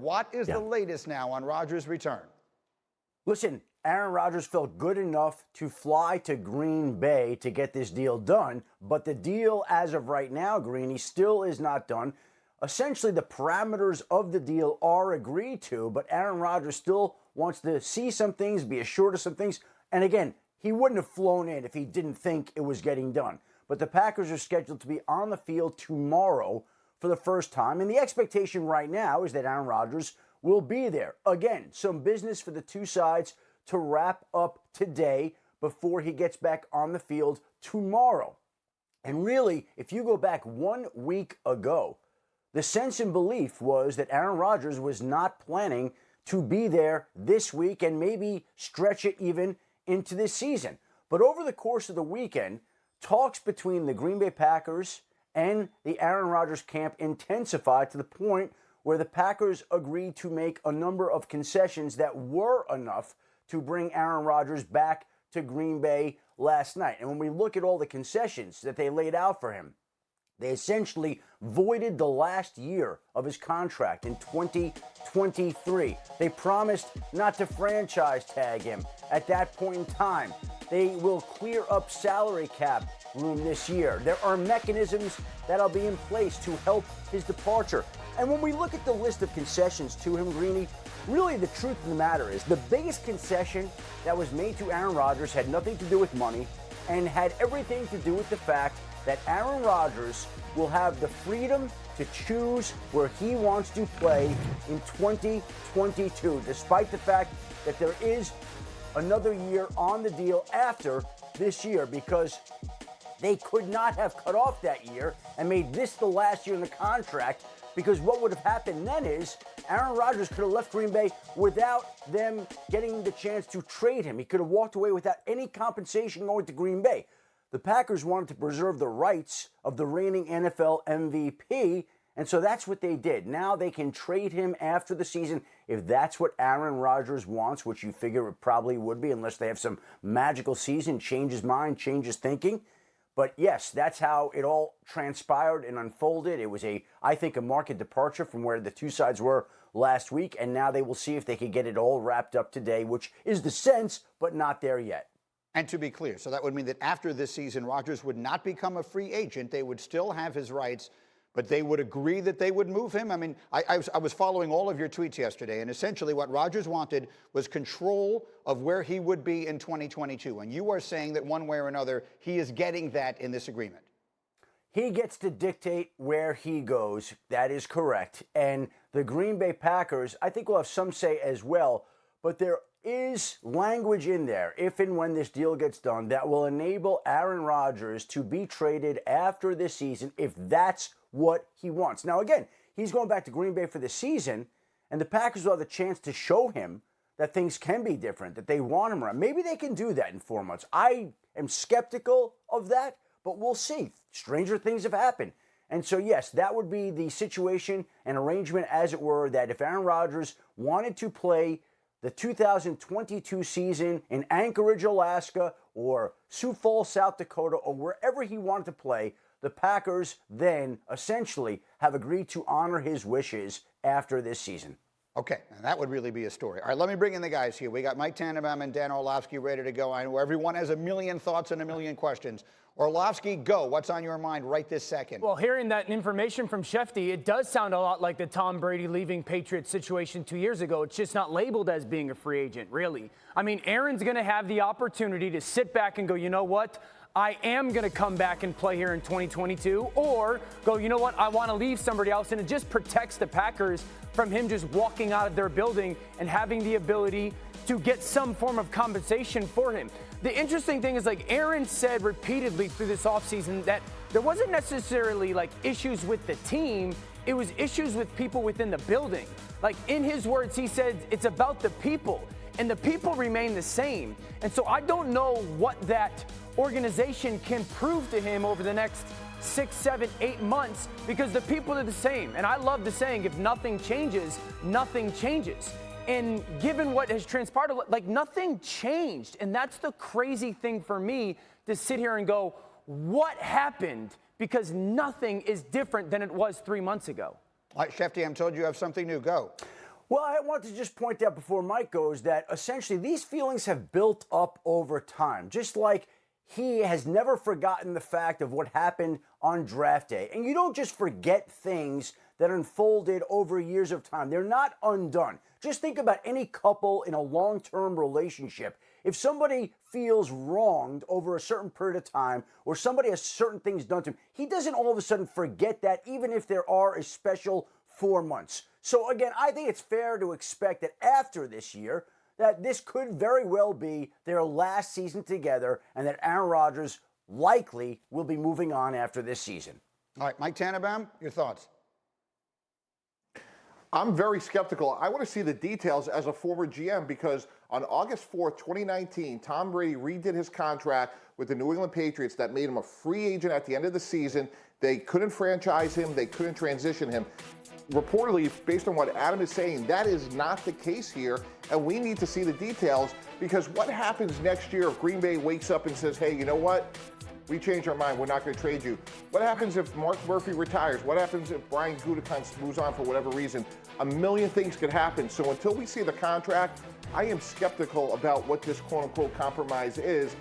What is the latest now on Rodgers' return? Listen, Aaron Rodgers felt good enough to fly to Green Bay to get this deal done, but the deal as of right now, Greeny, still is not done. Essentially, the parameters of the deal are agreed to, but Aaron Rodgers still wants to see some things, be assured of some things. And again, he wouldn't have flown in if he didn't think it was getting done. But the Packers are scheduled to be on the field tomorrow for the first time. And the expectation right now is that Aaron Rodgers will be there. Again, some business for the two sides to wrap up today before he gets back on the field tomorrow. And really, if you go back 1 week ago, the sense and belief was that Aaron Rodgers was not planning to be there this week and maybe stretch it even into this season. But over the course of the weekend, talks between the Green Bay Packers and the Aaron Rodgers camp intensified to the point where the Packers agreed to make a number of concessions that were enough to bring Aaron Rodgers back to Green Bay last night. And when we look at all the concessions that they laid out for him, they essentially voided the last year of his contract in 2023. They promised not to franchise tag him at that point in time. They will clear up salary cap room this year. There are mechanisms that'll be in place to help his departure. And when we look at the list of concessions to him, Greeny, really the truth of the matter is the biggest concession that was made to Aaron Rodgers had nothing to do with money and had everything to do with the fact that Aaron Rodgers will have the freedom to choose where he wants to play in 2022, despite the fact that there is another year on the deal after this year, because they could not have cut off that year and made this the last year in the contract, because what would have happened then is Aaron Rodgers could have left Green Bay without them getting the chance to trade him. He could have walked away without any compensation going to Green Bay. The Packers wanted to preserve the rights of the reigning NFL MVP, and so that's what they did. Now they can trade him after the season if that's what Aaron Rodgers wants, which you figure it probably would be unless they have some magical season, change his mind, change his thinking. But yes, that's how it all transpired and unfolded. It was I think, a marked departure from where the two sides were last week, and now they will see if they can get it all wrapped up today, which is the sense, but not there yet. And to be clear, so that would mean that after this season, Rodgers would not become a free agent. They would still have his rights, but they would agree that they would move him. I mean, I was following all of your tweets yesterday, and essentially what Rodgers wanted was control of where he would be in 2022. And you are saying that one way or another, he is getting that in this agreement. He gets to dictate where he goes. That is correct. And the Green Bay Packers, I think, will have some say as well, but there is language in there, if and when this deal gets done, that will enable Aaron Rodgers to be traded after this season if that's what he wants. Now, again, he's going back to Green Bay for the season, and the Packers will have the chance to show him that things can be different, that they want him around. Maybe they can do that in 4 months. I am skeptical of that, but we'll see. Stranger things have happened. And so, yes, that would be the situation and arrangement, as it were, that if Aaron Rodgers wanted to play the 2022 season in Anchorage, Alaska, or Sioux Falls, South Dakota, or wherever he wanted to play, the Packers then essentially have agreed to honor his wishes after this season. Okay, and that would really be a story. All right, let me bring in the guys here. We got Mike Tannenbaum and Dan Orlovsky ready to go. I know everyone has a million thoughts and a million questions. Orlovsky, go. What's on your mind right this second? Well, hearing that information from Schefter, it does sound a lot like the Tom Brady leaving Patriots situation 2 years ago. It's just not labeled as being a free agent, really. I mean, Aaron's going to have the opportunity to sit back and go, you know what? I am going to come back and play here in 2022, or go, you know what? I want to leave somebody else, and it just protects the Packers from him just walking out of their building and having the ability to get some form of compensation for him. The interesting thing is, like Aaron said repeatedly through this offseason, that there wasn't necessarily like issues with the team. It was issues with people within the building. Like in his words, he said it's about the people, and the people remain the same. And so I don't know what that organization can prove to him over the next 6, 7, 8 months, because the people are the same. And I love the saying, if nothing changes, nothing changes. And given what has transpired, like nothing changed. And that's the crazy thing for me, to sit here and go, what happened? Because nothing is different than it was 3 months ago. All right, Schefter, I'm told you have something new. Go. Well, I want to just point out before Mike goes that essentially these feelings have built up over time, just like he has never forgotten the fact of what happened on draft day. And you don't just forget things that unfolded over years of time. They're not undone. Just think about any couple in a long-term relationship. If somebody feels wronged over a certain period of time or somebody has certain things done to him, he doesn't all of a sudden forget that, even if there are a special 4 months. So again, I think it's fair to expect that after this year, that this could very well be their last season together and that Aaron Rodgers likely will be moving on after this season. All right, Mike Tannenbaum, your thoughts? I'm very skeptical. I want to see the details as a former GM because on August 4th, 2019, Tom Brady redid his contract with the New England Patriots that made him a free agent at the end of the season. They couldn't franchise him. They couldn't transition him. Reportedly, based on what Adam is saying, that is not the case here, and we need to see the details because what happens next year if Green Bay wakes up and says, hey, you know what? We changed our mind. We're not going to trade you. What happens if Mark Murphy retires? What happens if Brian Gutekunst moves on for whatever reason? A million things could happen. So until we see the contract, I am skeptical about what this quote-unquote compromise is.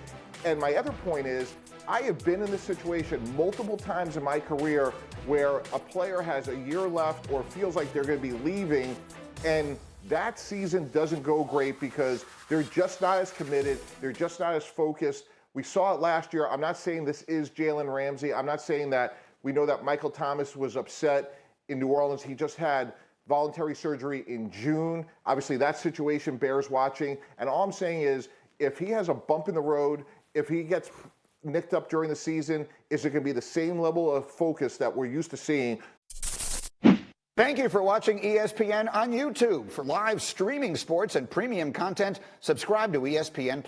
And my other point is, I have been in this situation multiple times in my career where a player has a year left or feels like they're going to be leaving, and that season doesn't go great because they're just not as committed, they're just not as focused. We saw it last year. I'm not saying this is Jalen Ramsey. I'm not saying that we know that Michael Thomas was upset in New Orleans. He just had voluntary surgery in June. Obviously, that situation bears watching. And all I'm saying is, if he has a bump in the road, if he gets nicked up during the season, is it going to be the same level of focus that we're used to seeing? Thank you for watching ESPN on YouTube. For live streaming sports and premium content, subscribe to ESPN+.